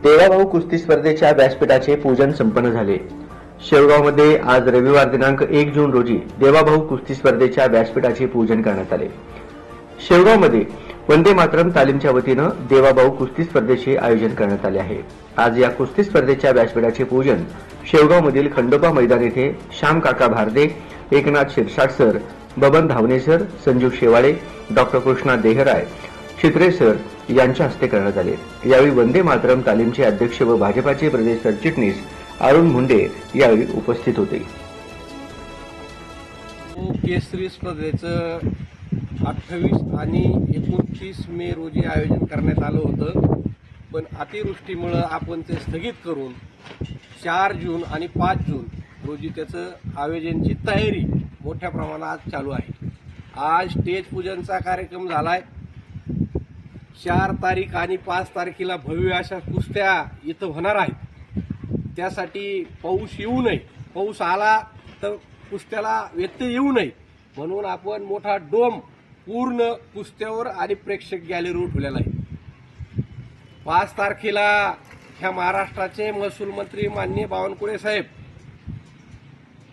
देवाभाऊ कुस्ती स्पर्धेच्या व्यासपीठाचे पूजन संपन्न झाले। शेवगावमध्ये आज रविवार दिनांक 1 जून रोजी देवाभाऊ कुस्ती स्पर्धेच्या व्यासपीठाचे पूजन करण्यात आले। शेवगावमध्ये वंदे मातरम तालीमच्या वतीनं देवाभाऊ कुस्ती स्पर्धेचे आयोजन करण्यात आले आहे। आज या कुस्ती स्पर्धेच्या व्यासपीठाचे पूजन शेवगावमधील खंडोबा मैदान येथे श्याम काका भारदे, एकनाथ शिरसाट सर, बबन धावणे सर, संजीव शेवाळे, डॉक्टर कृष्णा देहराय, चित्रे सर यांच्या हस्ते करण्यात आले। यावेळी वंदे मातरम तालीमचे अध्यक्ष व भाजपाचे प्रदेश सरचिटणीस अरुण मुंडे यावेळी उपस्थित होते। केसरी स्पर्धेचं 28 आणि 29 मे रोजी आयोजन करण्यात आलं होतं, पण अतिवृष्टीमुळे आपण ते स्थगित करून 4 जून आणि 5 जून रोजी त्याचं आयोजनाची तयारी मोठ्या प्रमाणात चालू आहे। आज स्टेज पूजनचा कार्यक्रम झालाय। 4 तारीख आणि 5 तारखेला भव्य अशा कुस्त्या इथं होणार आहेत। त्यासाठी पाऊस येऊ नये, पाऊस आला तर कुस्त्याला व्यत्यय येऊ नये म्हणून आपण मोठा डोम पूर्ण कुस्त्यावर आणि प्रेक्षक गॅलरीवर ठेवलेला आहे। 5 तारखेला ह्या महाराष्ट्राचे महसूल मंत्री माननीय बावनकुळे साहेब,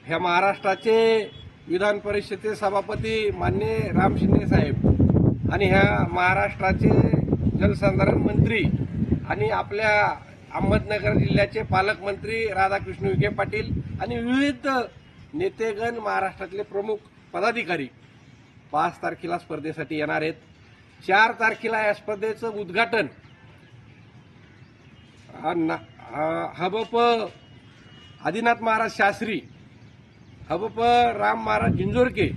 ह्या महाराष्ट्राचे विधान परिषदेचे सभापती माननीय राम शिंदे साहेब आणि ह्या महाराष्ट्राचे जलसंधारण मंत्री आणि आपल्या अहमदनगर जिल्ह्याचे पालकमंत्री राधाकृष्ण विखे पाटील आणि विविध नेतेगण, महाराष्ट्रातले प्रमुख पदाधिकारी 5 तारखेला स्पर्धेसाठी येणार आहेत। 4 तारखेला या स्पर्धेचं उद्घाटन हबप आदिनाथ महाराज शास्त्री, हबप राम महाराज जिंजोरके,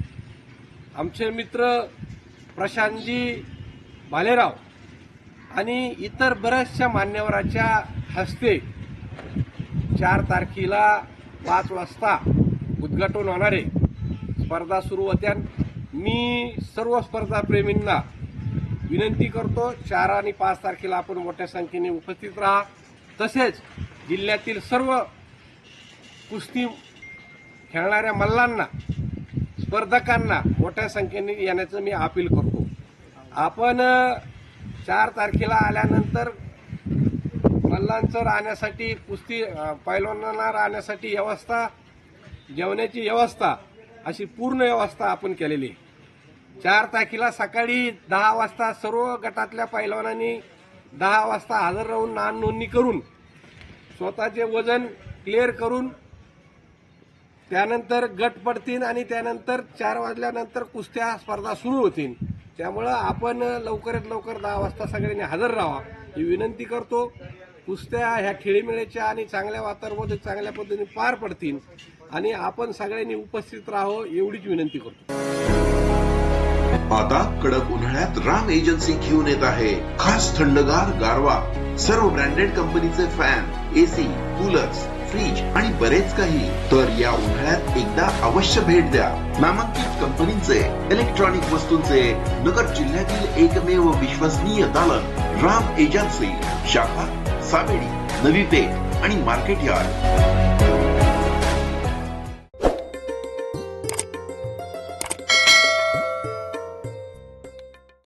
आमचे मित्र प्रशांतजी भालेराव आणि इतर बऱ्याचशा मान्यवरांच्या हस्ते 4 तारखेला 5 वाजता उद्घाटन होणार आहे। स्पर्धा सुरू होत्या। मी सर्व स्पर्धा प्रेमींना विनंती करतो, 4 आणि 5 तारखेला आपण मोठ्या संख्येने उपस्थित राहा। तसेच जिल्ह्यातील सर्व कुस्ती खेळणाऱ्या मल्लांना, स्पर्धकांना मोठ्या संख्येने येण्याचं मी अपील करतो। आपण 4 तारखेला आल्यानंतर मल्लांचं राहण्यासाठी, कुस्ती पैलवानांना राहण्यासाठी व्यवस्था, जेवणाची व्यवस्था अशी पूर्ण व्यवस्था आपण केलेली आहे। 4 तारखेला सकाळी 10 वाजता सर्व गटातल्या पैलवानांनी 10 वाजता हजर राहून नाव नोंदणी करून स्वतःचे वजन क्लिअर करून त्यानंतर गट पडतील आणि त्यानंतर 4 वाजल्यानंतर कुस्त्या स्पर्धा सुरू होतील। त्यामुळं आपण लवकरात लवकर 10 वाजता सगळ्यांनी हजर राहा ही विनंती करतो। कुस्त्या ह्या खेळीमेळीच्या आणि चांगल्या वातावरणामध्ये चांगल्या पद्धतीने पार पडतील आणि आपण सगळ्यांनी उपस्थित राहावं एवढीच विनंती करतो। आता कडक उन्हाळ्यात राम एजन्सी घेऊन येत आहे खास थंडगार गारवा। सर्व ब्रँडेड कंपनीचे फॅन, एसी, कूलर्स, फ्रीज आणि बरेच काही। तर या उन्हाळ्यात एकदा अवश्य भेट द्या नामांकित कंपनीचे इलेक्ट्रॉनिक वस्तूंचे नगर जिल्ह्यातील एकमेव विश्वसनीय दालन राम एजन्सी, शाखा सावेडी, नवी पेठ आणि मार्केट यार्ड।